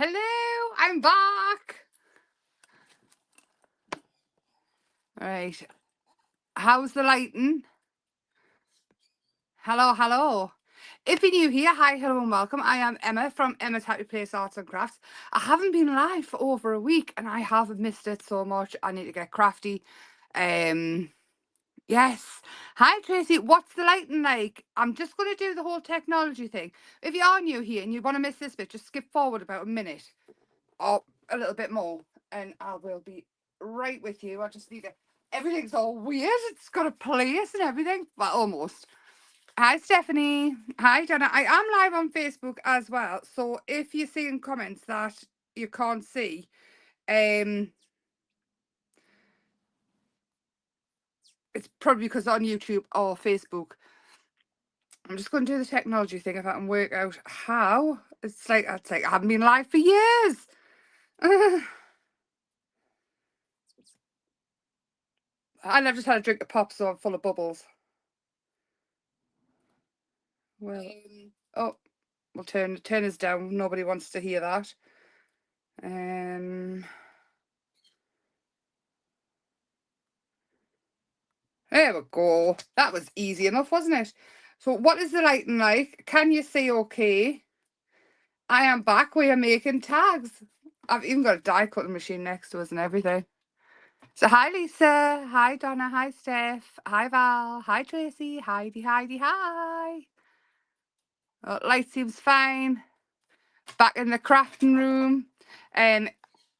Hello, I'm back. Right. How's the lighting? Hello, hello. If you're new here, hi, hello, and welcome. I am Emma from Emma's Happy Place Arts and Crafts. I haven't been live for over a week and I have missed it so much. I need to get crafty. Yes. Hi, Tracy. What's the lighting like? I'm just going to do the whole technology thing. If you are new here and you want to miss this bit, just skip forward about a minute or a little bit more and I will be right with you. I just need to. Everything's all weird. It's got a place and everything. Well, almost. Hi, Stephanie. Hi, Donna. I am live on Facebook as well. So if you see in comments that you can't see, it's probably because on YouTube or Facebook. I'm just going to do the technology thing if I can work out how. It's like I haven't been live for years. And I've just had a drink of pop, so I'm full of bubbles. Well, we'll turn us down. Nobody wants to hear that. There we go. That was easy enough, wasn't it? So what is the lighting like? Can you see okay? I am back. We are making tags. I've even got a die cutting machine next to us and everything. So hi Lisa, hi Donna, hi Steph, hi Val, hi Tracy, Heidi, hi. Light seems fine. Back in the crafting room.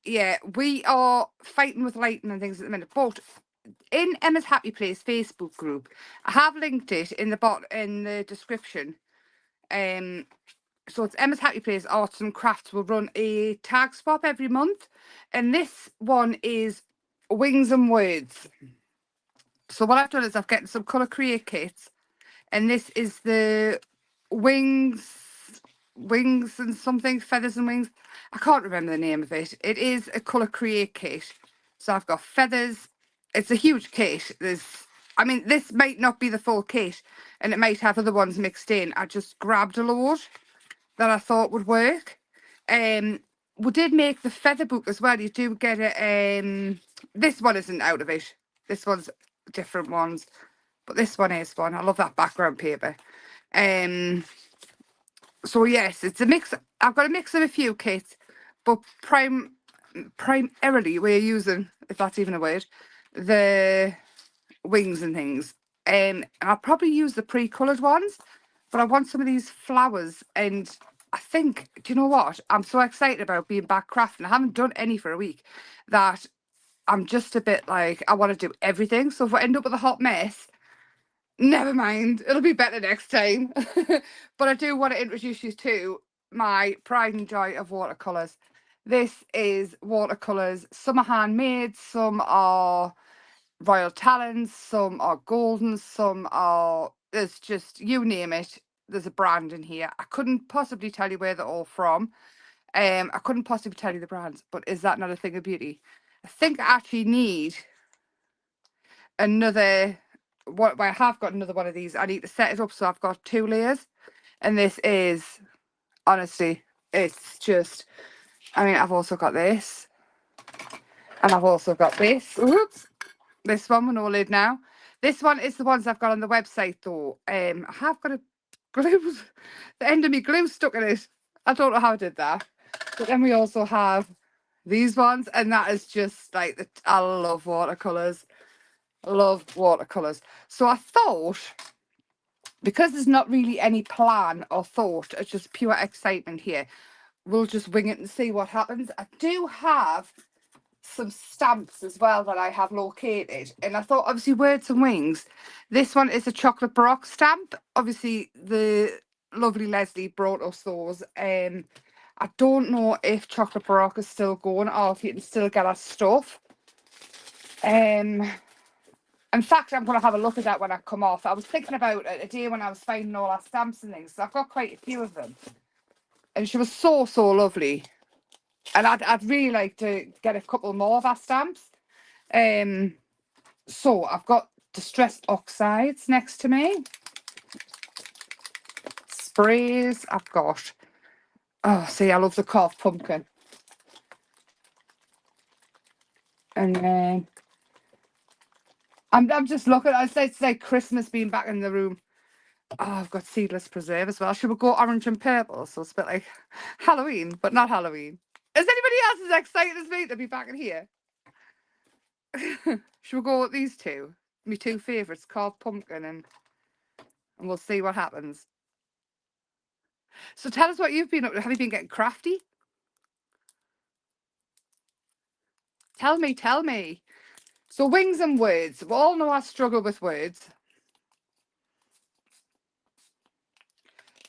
Yeah, we are fighting with lighting and things at the minute. But in Emma's Happy Place Facebook group, I have linked it in the description. So it's Emma's Happy Place Arts and Crafts will run a tag swap every month, and this one is Wings and Words. So what I've done is I've gotten some colour create kits, and this is the wings and something, feathers and wings. I can't remember the name of it. It is a colour create kit. So I've got feathers. It's a huge kit. This might not be the full kit and it might have other ones mixed in. I just grabbed a load that I thought would work. We did make the feather book as well. You do get it. This one isn't out of it. This one's different ones. But this one is one. I love that background paper. So yes, it's a mix. I've got a mix of a few kits, but primarily we're using, if that's even a word, the wings and things. And I'll probably use the pre-coloured ones, but I want some of these flowers. And I think, do you know what? I'm so excited about being back crafting. I haven't done any for a week that I'm just a bit like, I want to do everything. So if I end up with a hot mess, never mind, it'll be better next time. But I do want to introduce you to my pride and joy of watercolours. This is watercolours. Some are handmade, some are Royal Talents, some are golden, some are, there's just, you name it, there's a brand in here. I couldn't possibly tell you where they're all from. I couldn't possibly tell you the brands, but is that not a thing of beauty? I think I actually need another. I have got another one of these. I need to set it up so I've got 2 layers, and this is honestly, it's just, I've also got this, and I've also got this. Oops, this one with no lid now. This one is the ones I've got on the website though. I have got a glue, the end of me glue stuck in it. I don't know how I did that. But then we also have these ones, and that is just like I love watercolors. Love watercolors. So I thought, because there's not really any plan or thought, it's just pure excitement here, we'll just wing it and see what happens. I do have some stamps as well that I have located, and I thought, obviously, Words and Wings, this one is a chocolate baroque stamp. Obviously the lovely Leslie brought us those. I don't know if chocolate baroque is still going or if you can still get our stuff. In fact, I'm going to have a look at that when I come off. I was thinking about it a day when I was finding all our stamps and things. So I've got quite a few of them. And she was so, so lovely. And I'd really like to get a couple more of our stamps. So I've got Distressed Oxides next to me. Sprays. I've got, oh, see, I love the carved pumpkin. And then I'm just looking. It's like Christmas being back in the room. Oh, I've got seedless preserve as well. Should we go orange and purple? So it's a bit like Halloween, but not Halloween. Is anybody else as excited as me to be back in here? Should we go with these two? My two favourites, carved pumpkin, and we'll see what happens. So tell us what you've been up to. Have you been getting crafty? Tell me, tell me. So wings and words. We all know I struggle with words.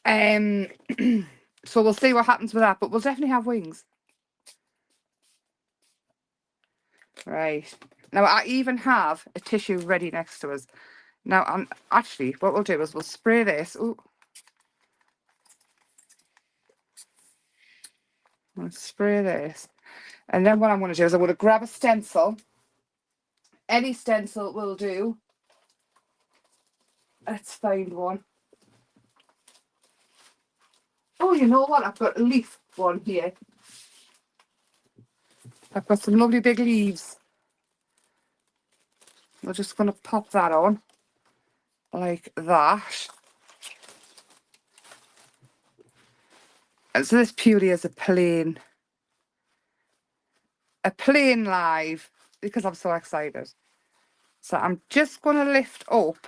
So we'll see what happens with that, but we'll definitely have wings. Right. Now I even have a tissue ready next to us. Now actually what we'll do is we'll spray this. Ooh. I'm going to spray this. And then what I'm going to do is I'm going to grab a stencil. Any stencil will do. Let's find one. Oh, you know what? I've got a leaf one here. I've got some lovely big leaves. We're just going to pop that on like that. And so this purely is a plain live because I'm so excited. So I'm just going to lift up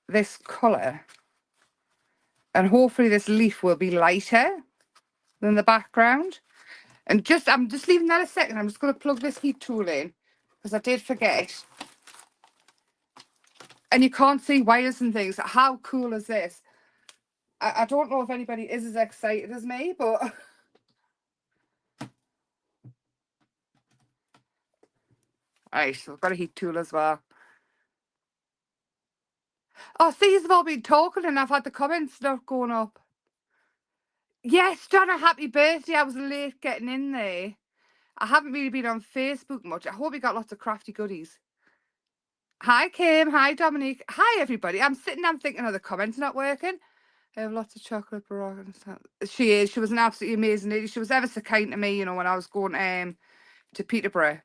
this colour and hopefully this leaf will be lighter than the background. And I'm just leaving that a second. I'm just going to plug this heat tool in because I did forget. And you can't see wires and things. How cool is this? I don't know if anybody is as excited as me, but right, so I've got a heat tool as well. Oh, see, you've all been talking and I've had the comments not going up. Yes, Donna, happy birthday. I was late getting in there. I haven't really been on Facebook much. I hope you got lots of crafty goodies. Hi, Kim. Hi, Dominique. Hi, everybody. I'm thinking, oh, the comments not working. I have lots of chocolate barrage. She is. She was an absolutely amazing lady. She was ever so kind to me, you know, when I was going to Peterborough.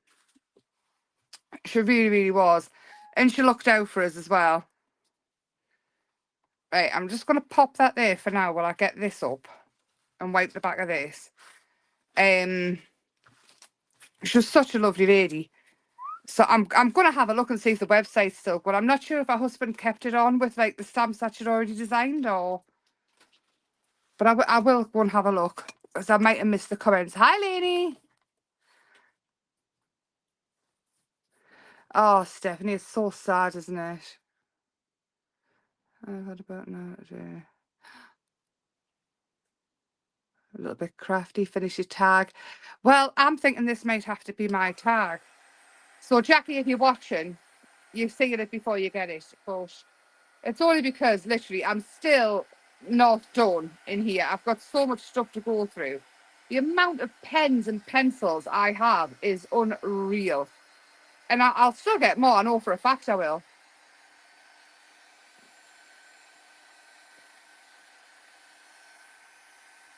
She really, really was. And she looked out for us as well. Right, I'm just going to pop that there for now while I get this up and wipe the back of this. She was such a lovely lady. So I'm going to have a look and see if the website's still good. I'm not sure if her husband kept it on with like the stamps that she'd already designed or... But I will go and have a look because I might have missed the comments. Hi, lady. Oh, Stephanie, it's so sad, isn't it? I've had about now today. A little bit crafty, finish your tag. Well, I'm thinking this might have to be my tag. So, Jackie, if you're watching, you've seen it before you get it. But it's only because, literally, I'm still not done in here. I've got so much stuff to go through. The amount of pens and pencils I have is unreal. And I'll still get more. I know for a fact I will.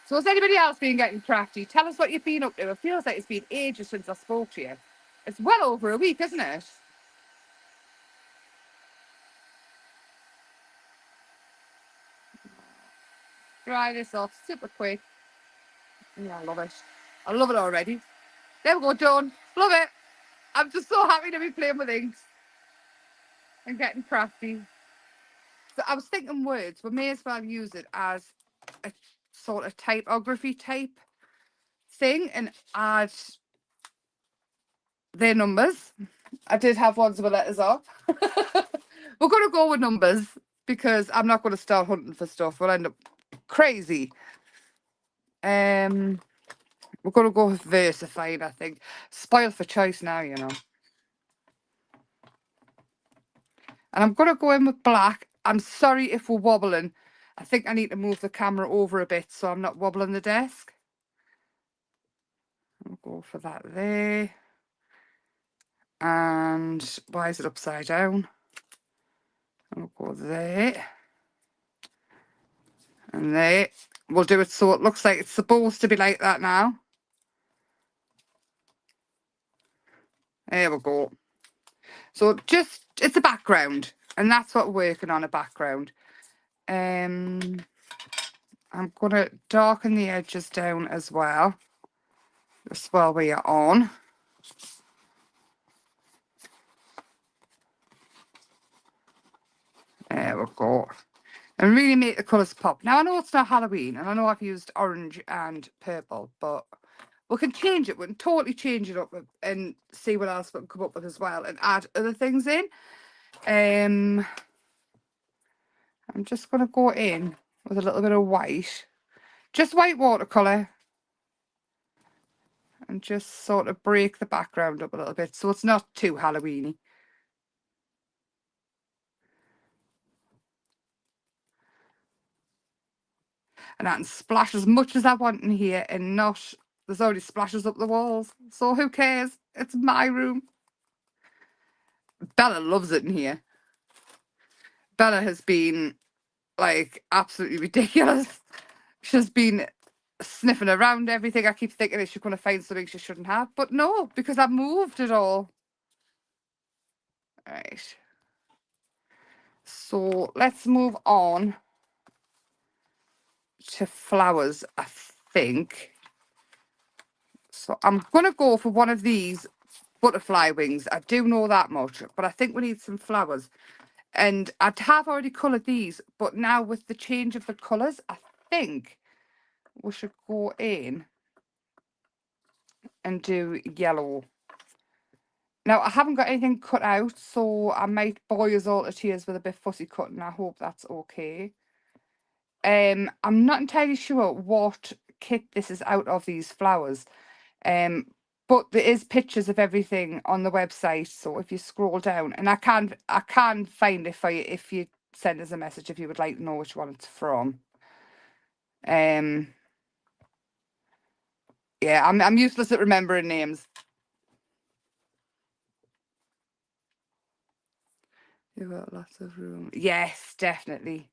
So has anybody else been getting crafty? Tell us what you've been up to. It feels like it's been ages since I spoke to you. It's well over a week, isn't it? Dry this off super quick. Yeah, I love it. I love it already. There we go, done. Love it. I'm just so happy to be playing with inks and getting crafty. So I was thinking words. We may as well use it as a sort of typography type thing and add their numbers. I did have ones with letters off. We're going to go with numbers because I'm not going to start hunting for stuff. We'll end up crazy. We're going to go with versified, I think. Spoiled for choice now, you know. And I'm going to go in with black. I'm sorry if we're wobbling. I think I need to move the camera over a bit so I'm not wobbling the desk. I'll go for that there. And why is it upside down? I'll go there. And there. We'll do it so it looks like it's supposed to be like that now. There we go. So just, it's a background, and that's what we're working on, a background. I'm going to darken the edges down as well, just while we are on. There we go. And really make the colours pop. Now, I know it's not Halloween, and I know I've used orange and purple, but we can change it. We can totally change it up and see what else we can come up with as well and add other things in. I'm just going to go in with a little bit of white. Just white watercolour. And just sort of break the background up a little bit so it's not too Halloween-y. And I can splash as much as I want in here and not, there's already splashes up the walls, so who cares? It's my room. Bella loves it in here. Bella has been like absolutely ridiculous. She's been sniffing around everything. I keep thinking she's going to find something she shouldn't have, but no, because I've moved it all. Right. So let's move on to flowers, I think. So I'm going to go for one of these butterfly wings. I do know that much, but I think we need some flowers. And I have already coloured these, but now with the change of the colours, I think we should go in and do yellow. Now, I haven't got anything cut out, so I might bore us all to tears with a bit fussy cutting. I hope that's okay. I'm not entirely sure what kit this is out of, these flowers. But there is pictures of everything on the website, so if you scroll down, and I can find it for you if you send us a message if you would like to know which one it's from. Yeah, I'm useless at remembering names. You've got lots of room. Yes, definitely.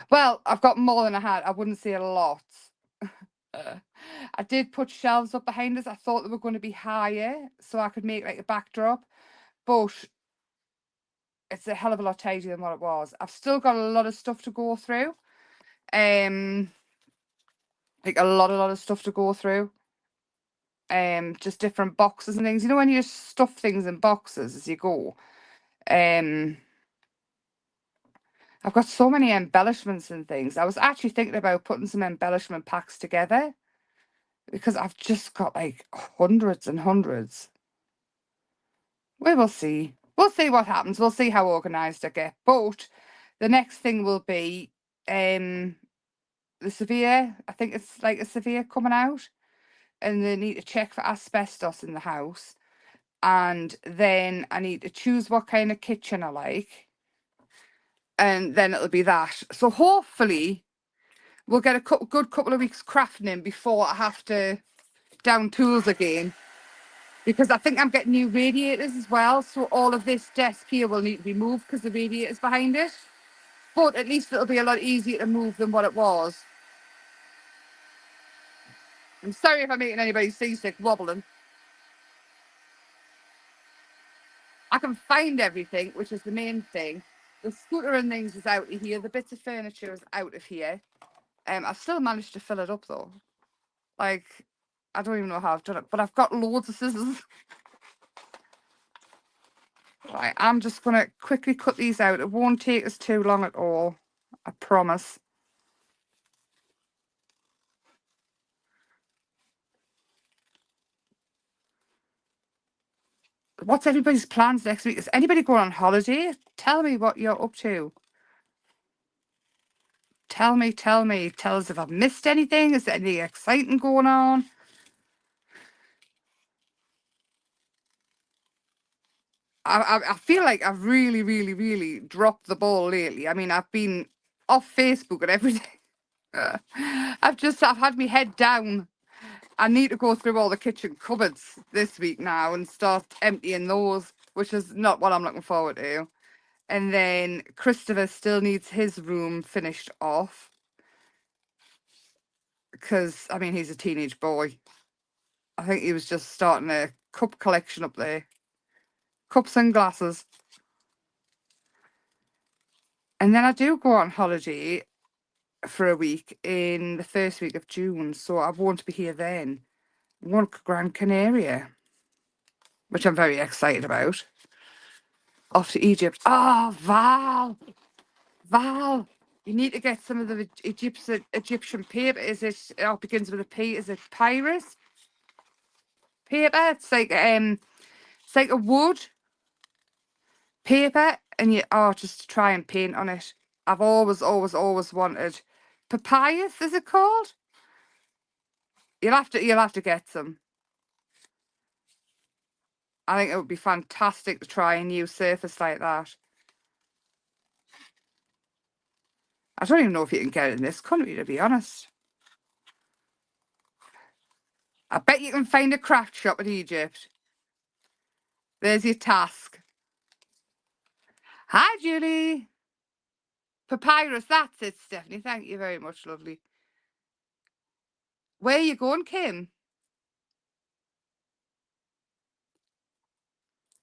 Well, I've got more than I had. I wouldn't say a lot. I did put shelves up behind us. I thought they were going to be higher so I could make like a backdrop, but it's a hell of a lot tidier than what it was. I've still got a lot of stuff to go through. Like a lot of stuff to go through. Just different boxes and things. You know when you stuff things in boxes as you go. I've got so many embellishments and things. I was actually thinking about putting some embellishment packs together because I've just got like hundreds and hundreds. We will see. We'll see what happens. We'll see how organised I get. But the next thing will be the severe. I think it's like a severe coming out, and they need to check for asbestos in the house. And then I need to choose what kind of kitchen I like. And then it'll be that. So hopefully we'll get a good couple of weeks crafting in before I have to down tools again. Because I think I'm getting new radiators as well. So all of this desk here will need to be moved because the radiator's behind it. But at least it'll be a lot easier to move than what it was. I'm sorry if I'm making anybody seasick wobbling. I can find everything, which is the main thing. The scooter and things is out of here. The bits of furniture is out of here. I've still managed to fill it up though. Like, I don't even know how I've done it, but I've got loads of scissors. Right, I'm just going to quickly cut these out. It won't take us too long at all. I promise. What's everybody's plans next week? Is anybody going on holiday? Tell me what you're up to. Tell me. Tell us if I've missed anything. Is there anything exciting going on? I feel like I've really dropped the ball lately. I mean, I've been off Facebook and everything. I've had my head down. I need to go through all the kitchen cupboards this week now and start emptying those, which is not what I'm looking forward to. And then Christopher still needs his room finished off because, I mean, he's a teenage boy. I think he was just starting a cup collection up there. cups and glasses. And then I do go on holiday for a week in the first week of June, so I won't be here then. I'm going to Gran Canaria, which I'm very excited about. Off to Egypt. Oh, Val, you need to get some of the Egyptian paper. Is it? Oh, it begins with a P. Is it papyrus paper? It's like a wood paper, and you just to try and paint on it. I've always wanted papyrus. Is it called? You'll have to get some. I think it would be fantastic to try a new surface like that. I don't even know if you can get it in this country, to be honest. I bet you can find a craft shop in Egypt. There's your task. Hi, Julie. Papyrus, that's it, Stephanie. Thank you very much, lovely. Where are you going, Kim?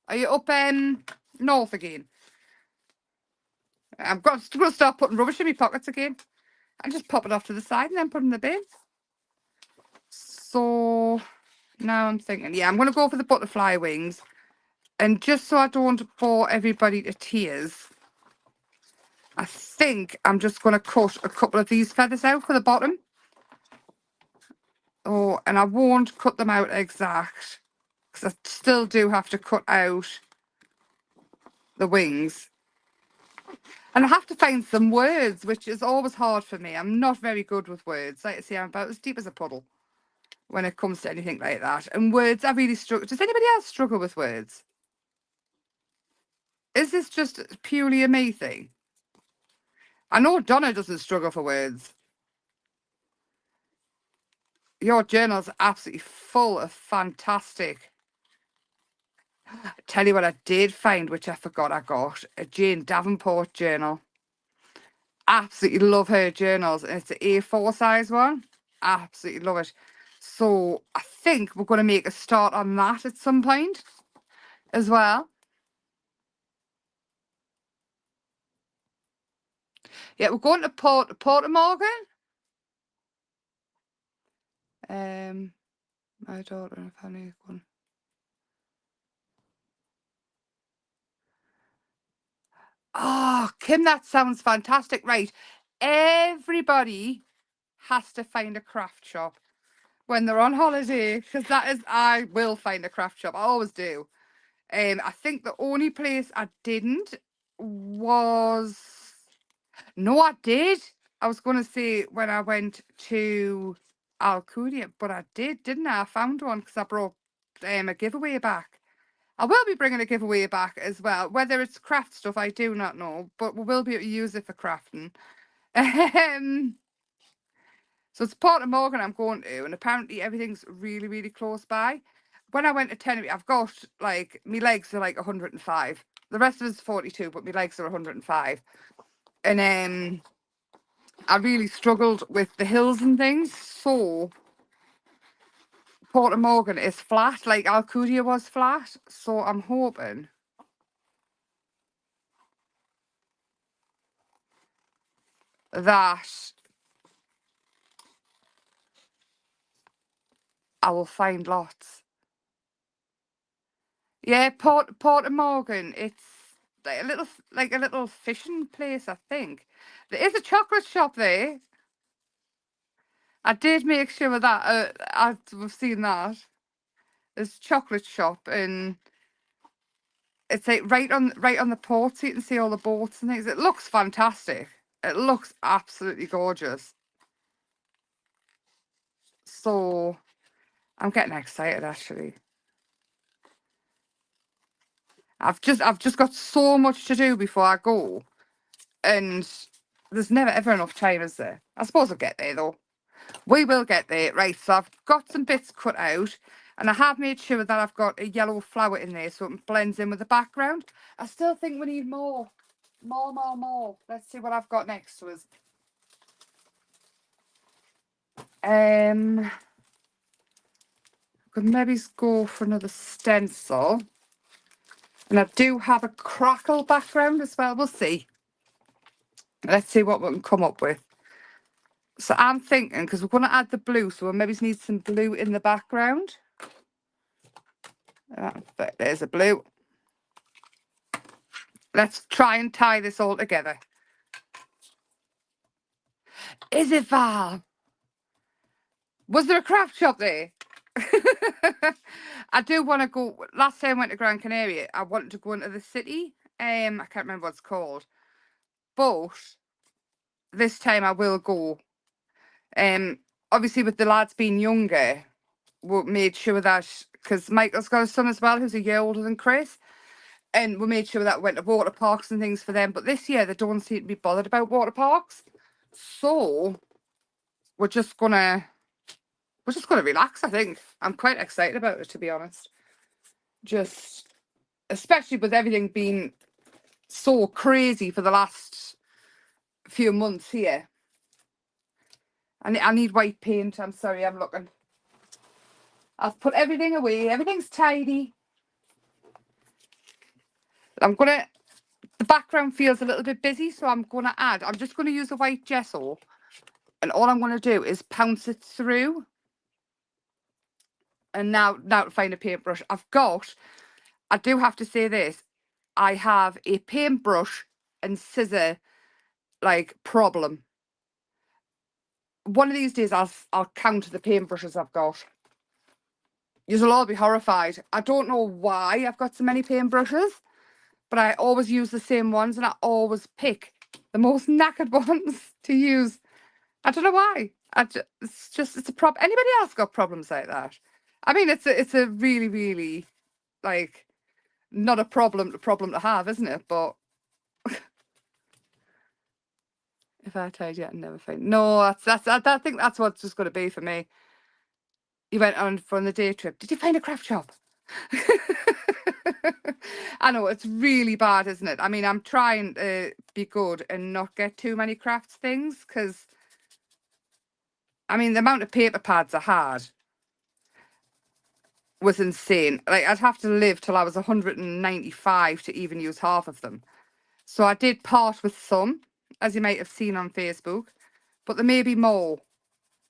Are you up north again? I'm going to start putting rubbish in my pockets again. And just pop it off to the side and then put it in the bin. So now I'm thinking, yeah, I'm going to go for the butterfly wings. And just so I don't bore everybody to tears, I think I'm just going to cut a couple of these feathers out for the bottom. Oh, and I won't cut them out exact, because I still do have to cut out the wings. And I have to find some words, which is always hard for me. I'm not very good with words. Like I say, I'm about as deep as a puddle when it comes to anything like that. And words, I really struggle. Does anybody else struggle with words? Is this just purely a me thing? I know Donna doesn't struggle for words. Your journal's absolutely full of fantastic. Tell you what I did find, which I forgot I got, a Jane Davenport journal. Absolutely love her journals. And it's an A4 size one. Absolutely love it. So I think we're going to make a start on that at some point as well. Yeah, we're going to Port Morgan. My daughter and family are going. Oh, Kim, that sounds fantastic. Right. Everybody has to find a craft shop when they're on holiday, because I will find a craft shop. I always do. I think the only place I didn't was... No, I did. I was going to say when I went to Alcudia, but I didn't I? I found one because I brought a giveaway back. I will be bringing a giveaway back as well. Whether it's craft stuff, I do not know, but we will be able to use it for crafting. So it's Port of Morgan I'm going to, and apparently everything's really, really close by. When I went to Tenerife, I've got, like, my legs are like 105. The rest of us 42, but my legs are 105. And I really struggled with the hills and things, so Port of Morgan is flat, like Alcudia was flat. So I'm hoping that I will find lots. Yeah, Port of Morgan. It's like a little fishing place, I think. There is a chocolate shop there. I did make sure of that. I've seen that. There's a chocolate shop, and it's like right on the port, so you can see all the boats and things. It looks fantastic. It looks absolutely gorgeous. So I'm getting excited actually. I've just got so much to do before I go, and there's never ever enough time, is there? I suppose I'll get there though. We will get there. Right, so I've got some bits cut out, and I have made sure that I've got a yellow flower in there so it blends in with the background. I still think we need more. More. Let's see what I've got next to us. Could maybe go for another stencil. And I do have a crackle background as well. We'll see. Let's see what we can come up with. So I'm thinking, because we're going to add the blue, so we maybe need some blue in the background. There's a blue. Let's try and tie this all together. Is it, Val? Was there a craft shop there? I do want to go. Last time I went to Gran Canaria, I wanted to go into the city. I can't remember what it's called. But this time I will go. Obviously with the lads being younger, we made sure that, because Michael's got a son as well who's a year older than Chris, and we made sure that we went to water parks and things for them. But this year they don't seem to be bothered about water parks, so we're just gonna relax. I think I'm quite excited about it, to be honest. Just especially with everything being so crazy for the last few months here. I need white paint. I'm sorry, I'm looking. I've put everything away. Everything's tidy. The background feels a little bit busy, so I'm just going to use a white gesso, and all I'm going to do is pounce it through. And now to find a paintbrush. I do have to say this, I have a paintbrush and scissor problem. One of these days I'll count the paintbrushes I've got. You'll all be horrified. I don't know why I've got so many paintbrushes, but I always use the same ones, and I always pick the most knackered ones to use. I don't know why. It's a problem. Anybody else got problems like that? I mean, it's a really, really, not a problem to have, isn't it? But if I told you, I'd never find. No, I think that's what it's just going to be for me. You went on the day trip. Did you find a craft shop? I know, it's really bad, isn't it? I mean, I'm trying to be good and not get too many crafts things, because, I mean, the amount of paper pads I had was insane. I'd have to live till I was 195 to even use half of them. So I did part with some, as you might have seen on Facebook, but there may be more,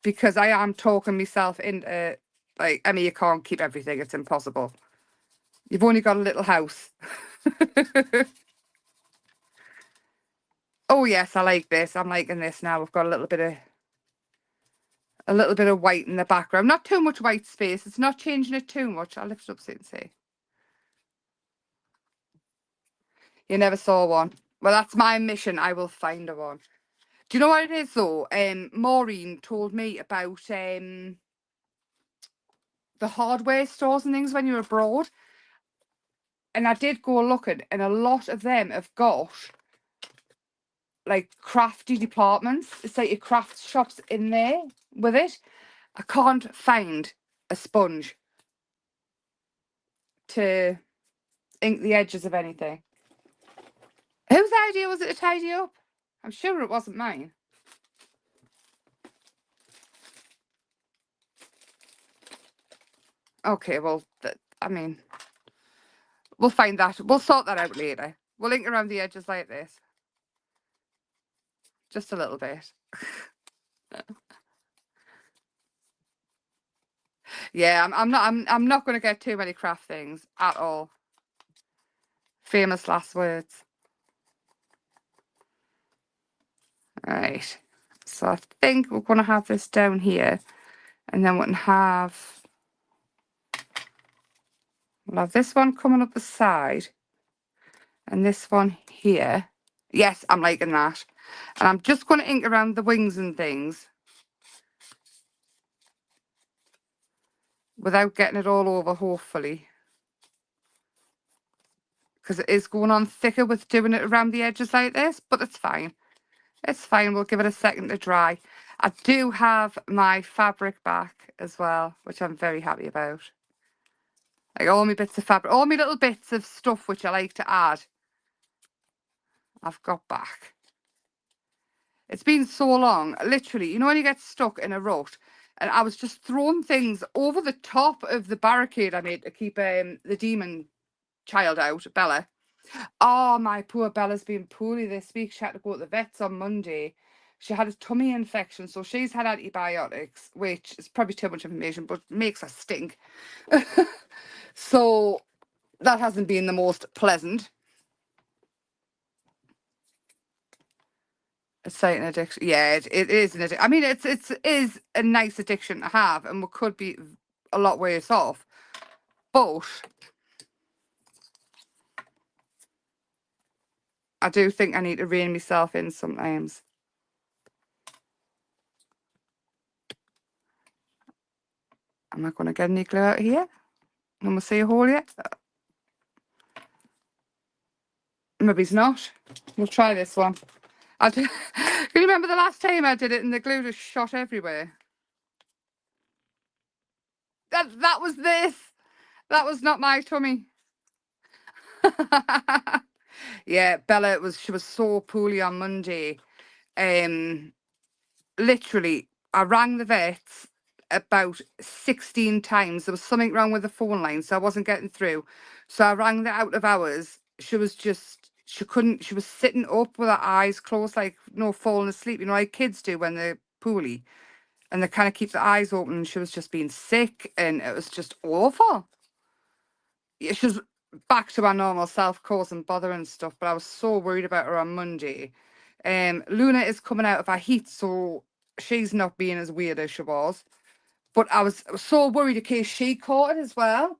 because I am talking myself into, I mean, you can't keep everything. It's impossible. You've only got a little house. Oh yes, I like this. I'm liking this now. We've got a little bit of white in the background. Not too much white space. It's not changing it too much. I'll lift it up so you can see. You never saw one. Well, that's my mission. I will find a one. Do you know what it is though? Maureen told me about the hardware stores and things when you're abroad. And I did go looking, and a lot of them have got crafty departments. It's like your craft shops in there with it. I can't find a sponge to ink the edges of anything. Whose idea was it to tidy up? I'm sure it wasn't mine. Okay, well, I mean, we'll find that. We'll sort that out later. We'll ink around the edges like this. Just a little bit. Yeah, I'm not going to get too many craft things at all. Famous last words. Right. So I think we're going to have this down here, and then we'll have this one coming up the side, and this one here. Yes, I'm liking that. And I'm just going to ink around the wings and things without getting it all over, hopefully. Because it is going on thicker with doing it around the edges like this, but it's fine. It's fine. We'll give it a second to dry. I do have my fabric back as well, which I'm very happy about. All my bits of fabric, all my little bits of stuff which I like to add, I've got back. It's been so long, literally, you know when you get stuck in a rut, and I was just throwing things over the top of the barricade I made to keep the demon child out, Bella. Oh, my poor Bella's been poorly this week. She had to go to the vets on Monday. She had a tummy infection, so she's had antibiotics, which is probably too much information, but makes her stink. So that hasn't been the most pleasant. It's like an addiction. Yeah, it is an addiction. I mean, it is a nice addiction to have, and we could be a lot worse off. But I do think I need to rein myself in sometimes. Am I going to get any glue out here? Can we see a hole yet? Maybe it's not. We'll try this one. Can you remember the last time I did it and the glue just shot everywhere? That was this. That was not my tummy. Yeah, Bella she was so poorly on Monday. Literally, I rang the vets about 16 times. There was something wrong with the phone line, so I wasn't getting through. So I rang the out of hours. She was sitting up with her eyes closed, like, falling asleep, like kids do when they're poorly. And they kind of keep their eyes open, and she was just being sick, and it was just awful. Yeah, she was back to her normal self, causing bother and stuff, but I was so worried about her on Monday. Luna is coming out of her heat, so she's not being as weird as she was. But I was so worried in case she caught it as well.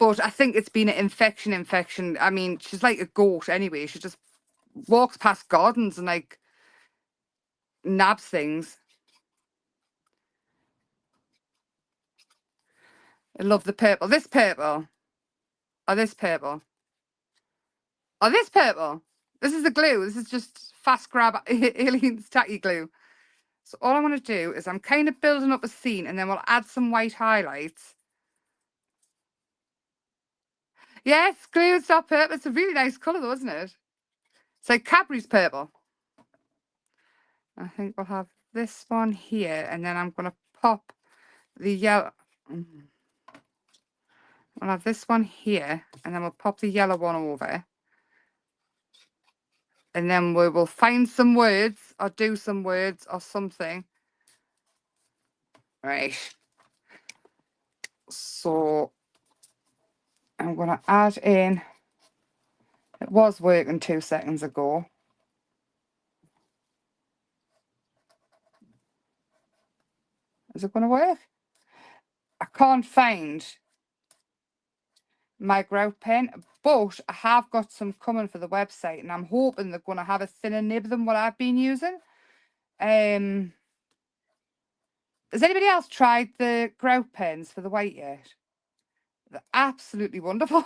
But I think it's been an infection. I mean, she's like a goat anyway. She just walks past gardens and like nabs things. I love the purple. This purple. Or this purple. Or this purple. This is the glue. This is just fast grab aliens tacky glue. So all I want to do is I'm kind of building up a scene, and then we'll add some white highlights. Yes, glue and stop purple. It's a really nice colour though, isn't it? It's like Cadbury's purple. I think we'll have this one here, and then I'm going to pop the yellow. We'll have this one here, and then we'll pop the yellow one over. And then we will find some words, or do some words, or something. Right. So I'm going to add in. It was working 2 seconds ago. Is it going to work? I can't find my grout pen, but I have got some coming for the website, and I'm hoping they're going to have a thinner nib than what I've been using. Has anybody else tried the grout pens for the white yet? They're absolutely wonderful.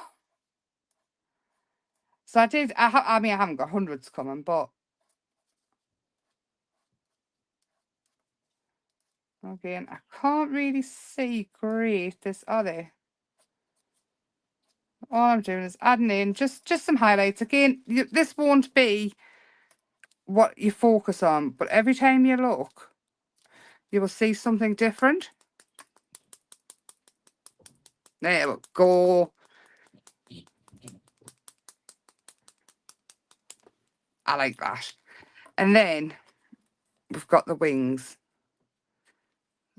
So I did. I mean, I haven't got hundreds coming, but again, I can't really see great. Are they? All I'm doing is adding in just some highlights. Again, this won't be what you focus on, but every time you look, you will see something different. There we go. I like that. And then we've got the wings.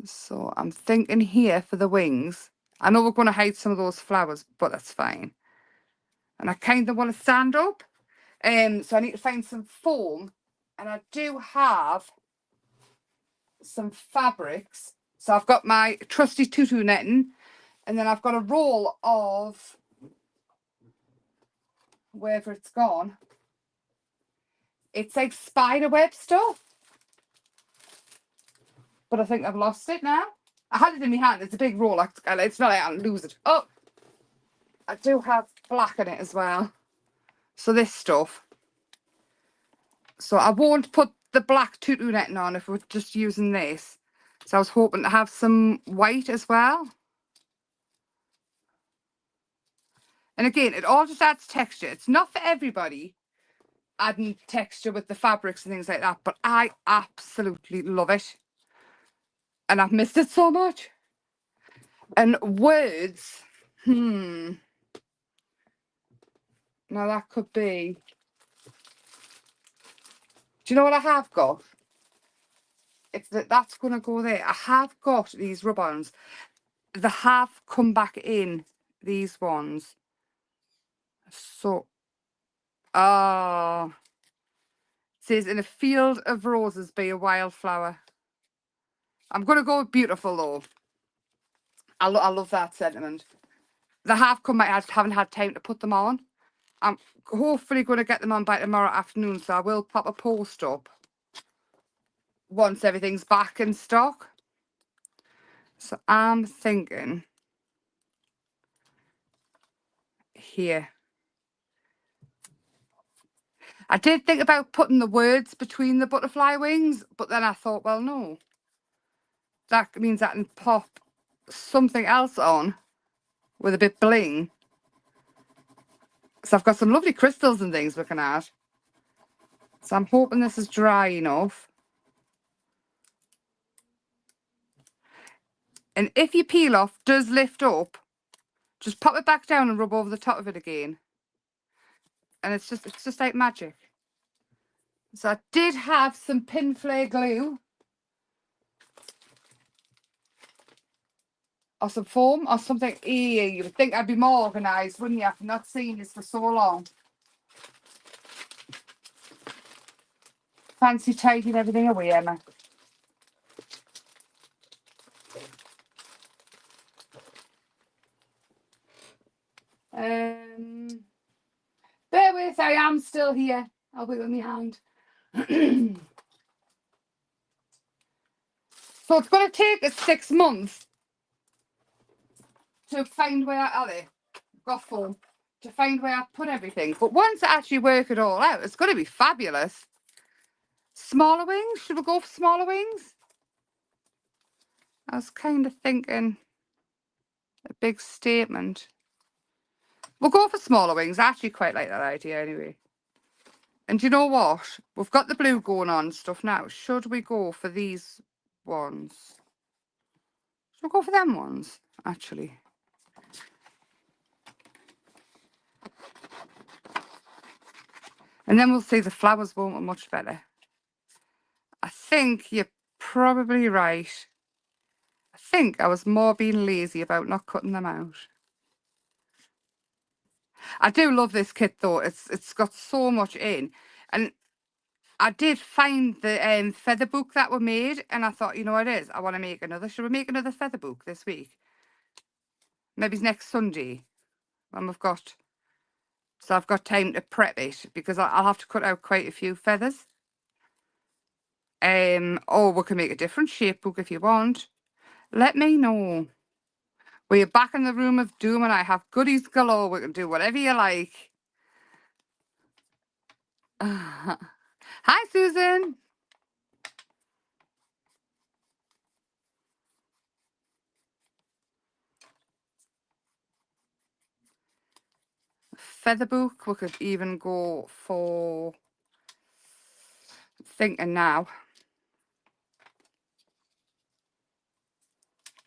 So I'm thinking here for the wings. I know we're going to hide some of those flowers, but that's fine. And I kind of want to stand up. So I need to find some foam. And I do have some fabrics. So I've got my trusty tutu netting. And then I've got a roll of wherever it's gone. It's like spider web stuff. But I think I've lost it now. I had it in my hand. It's a big roll. It's not like I'll lose it. Oh, I do have black in it as well. So this stuff. So I won't put the black tutu netting on if we're just using this. So I was hoping to have some white as well. And again, it all just adds texture. It's not for everybody, adding texture with the fabrics and things like that, but I absolutely love it. And I've missed it so much. And words, Now that could be... Do you know what I have got? It's that's going to go there. I have got these rub-ons. They have come back in, these ones. So, it says, in a field of roses be a wildflower. I'm going to go with beautiful, though. I love that sentiment. They have come back. I just haven't had time to put them on. I'm hopefully going to get them on by tomorrow afternoon, so I will pop a post up once everything's back in stock. So I'm thinking here. I did think about putting the words between the butterfly wings, but then I thought, well, no. That means I can pop something else on with a bit bling. So I've got some lovely crystals and things we can add. So I'm hoping this is dry enough. And if your peel off does lift up, just pop it back down and rub over the top of it again. And it's just like magic. So I did have some pin flare glue. Or some foam or something. You would think I'd be more organised, wouldn't you? I've not seen this for so long. Fancy taking everything away, Emma. Bear with, I am still here. I'll be with my hand. So it's going to take us 6 months to find where got foam, to find where I put everything. But once I actually work it all out, it's going to be fabulous. Smaller wings? Should we go for smaller wings? I was kind of thinking a big statement. We'll go for smaller wings. I actually quite like that idea anyway. And do you know what? We've got the blue going on and stuff now. Should we go for these ones? Should we go for them ones, actually? And then we'll see the flowers won't look much better. I think you're probably right. I think I was more being lazy about not cutting them out. I do love this kit though. It's got so much in. And I did find the feather book that were made, and I thought, you know what it is? I want to make another. Should we make another feather book this week? Maybe next Sunday when we've got... So I've got time to prep it, because I'll have to cut out quite a few feathers. Or we can make a different shape book if you want. Let me know. We're back in the room of doom and I have goodies galore. We can do whatever you like. Hi, Susan. Feather book. We could even go for... Thinking now.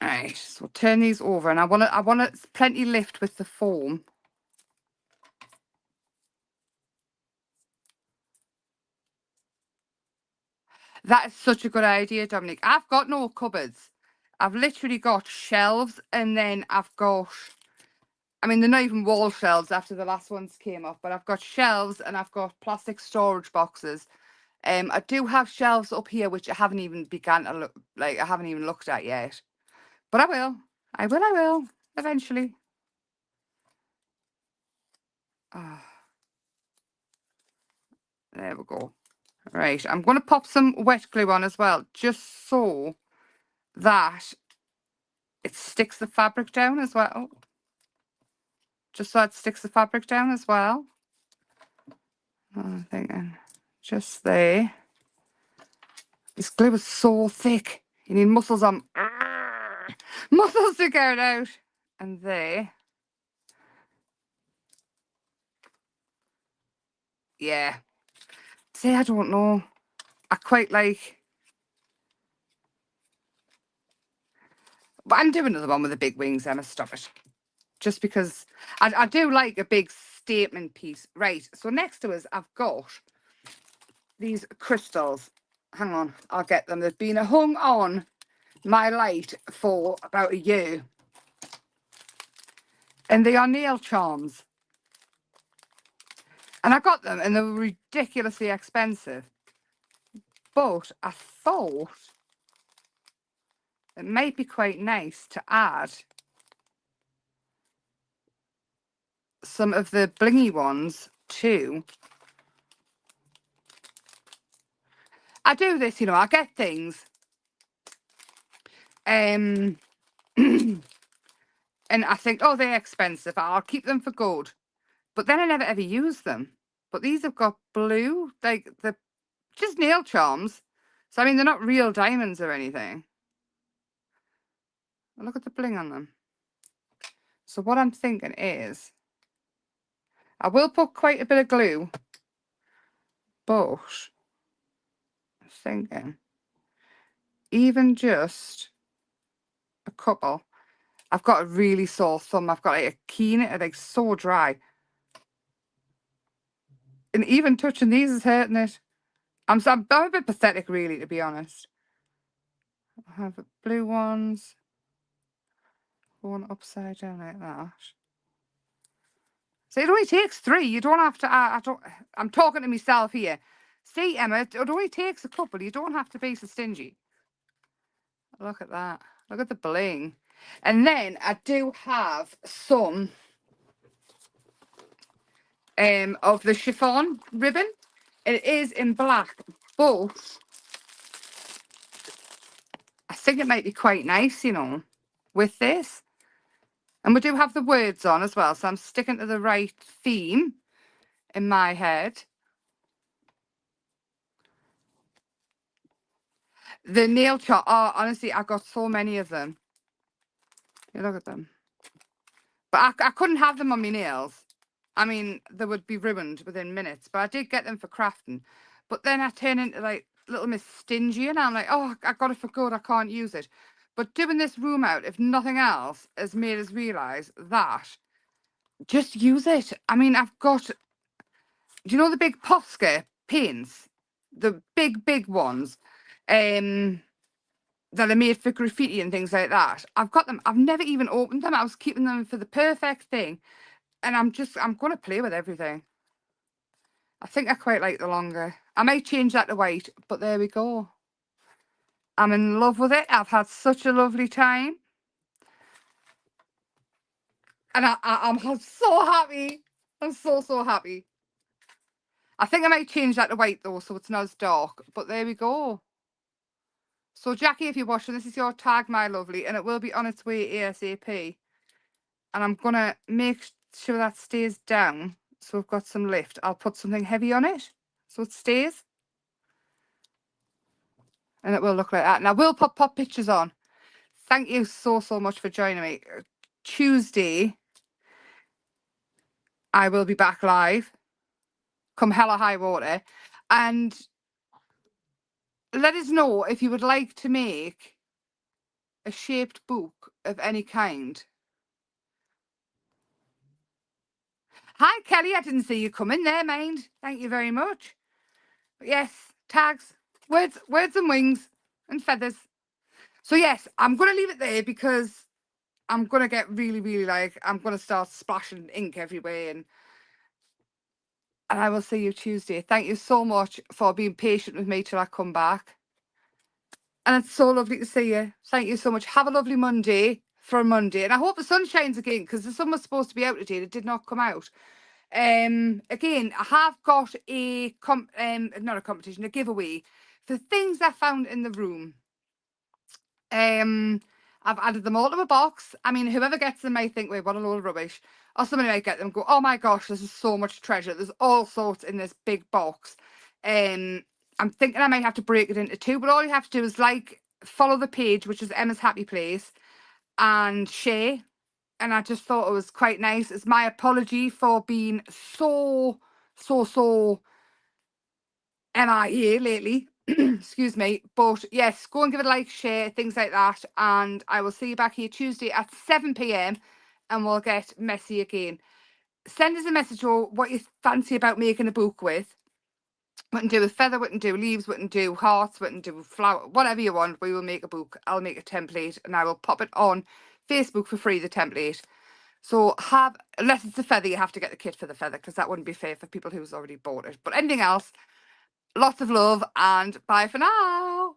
Right, so turn these over, and I want it plenty lift with the foam. That is such a good idea, Dominic. I've got no cupboards. I've literally got shelves, and then I've got... I mean, they're not even wall shelves after the last ones came up, but I've got shelves and I've got plastic storage boxes. I do have shelves up here which I haven't even begun to look, like, I haven't even looked at yet. But I will. I will, eventually. Oh, there we go. Right, I'm going to pop some wet glue on as well, just so that it sticks the fabric down as well. Just so it sticks the fabric down as well. I'm thinking just there. This glue is so thick. You need muscles on. Muscles to get it out. And there. Yeah. See, I don't know. I quite like... But I'm doing another one with the big wings, Emma. Stop it. Just because I do like a big statement piece. Right, so next to us, I've got these crystals. Hang on, I'll get them. They've been hung on my light for about a year. And they are nail charms. And I got them and they were ridiculously expensive. But I thought it might be quite nice to add some of the blingy ones too. I do this, you know, I get things. And I think, oh, they're expensive. I'll keep them for good. But then I never ever use them. But these have got blue, like the just nail charms. So, I mean, they're not real diamonds or anything. Look at the bling on them. So what I'm thinking is, I will put quite a bit of glue, but I'm thinking even just a couple. I've got a really sore thumb. I've got like a key in it, like so dry. And even touching these is hurting it. I'm a bit pathetic, really, to be honest. I have the blue ones. One upside down like that. So it only takes 3. You don't have to. I'm talking to myself here. See, Emma, it only takes a couple. You don't have to be so stingy. Look at that. Look at the bling. And then I do have some of the chiffon ribbon. It is in black, but I think it might be quite nice, you know, with this. And we do have the words on as well, so I'm sticking to the right theme in my head. The nail chart, oh, honestly, I got so many of them. You look at them. But I couldn't have them on my nails. I mean, they would be ruined within minutes, but I did get them for crafting. But then I turn into like little Miss Stingy and I'm like, oh, I got it for good, I can't use it. But doing this room out, if nothing else, has made us realise that just use it. I mean, I've got, do you know the big Posca paints? The big ones that are made for graffiti and things like that. I've got them. I've never even opened them. I was keeping them for the perfect thing. And I'm going to play with everything. I think I quite like the longer. I might change that to white, but there we go. I'm in love with it. I've had such a lovely time. And I'm so happy. I'm so happy. I think I might change that to white though, so it's not as dark. But there we go. So Jackie, if you're watching, this is your tag, my lovely, and it will be on its way ASAP. And I'm going to make sure that stays down. So we've got some lift. I'll put something heavy on it so it stays. And it will look like that. And I will pop pictures on. Thank you so much for joining me. Tuesday, I will be back live. Come hella high water. And let us know if you would like to make a shaped book of any kind. Hi, Kelly. I didn't see you come in there, mind. Thank you very much. But yes, tags, words and wings and feathers. So yes, I'm going to leave it there because I'm going to get really like, I'm going to start splashing ink everywhere. And I will see you Tuesday. Thank you so much for being patient with me till I come back. And it's so lovely to see you. Thank you so much. Have a lovely Monday for a Monday. And I hope the sun shines again because the sun was supposed to be out today. It did not come out. Again, I have got a not a competition, a giveaway for things I found in the room. I've added them all to a box. I mean, whoever gets them may think, wait, what a load of rubbish. Or somebody might get them and go, oh my gosh, this is so much treasure. There's all sorts in this big box. I'm thinking I might have to break it into 2, but all you have to do is follow the page, which is Emma's Happy Place, and share. And I just thought it was quite nice. It's my apology for being so MIA lately. Excuse me. But yes, go and give it a like, share, things like that. And I will see you back here Tuesday at 7 p.m. and we'll get messy again. send us a message or what you fancy about making a book with. We can do a feather, we can do leaves, we can do hearts, we can do flower, whatever you want. We will make a book. I'll make a template and I will pop it on Facebook for free, the template. So unless it's a feather, you have to get the kit for the feather because that wouldn't be fair for people who's already bought it. But anything else, lots of love and bye for now.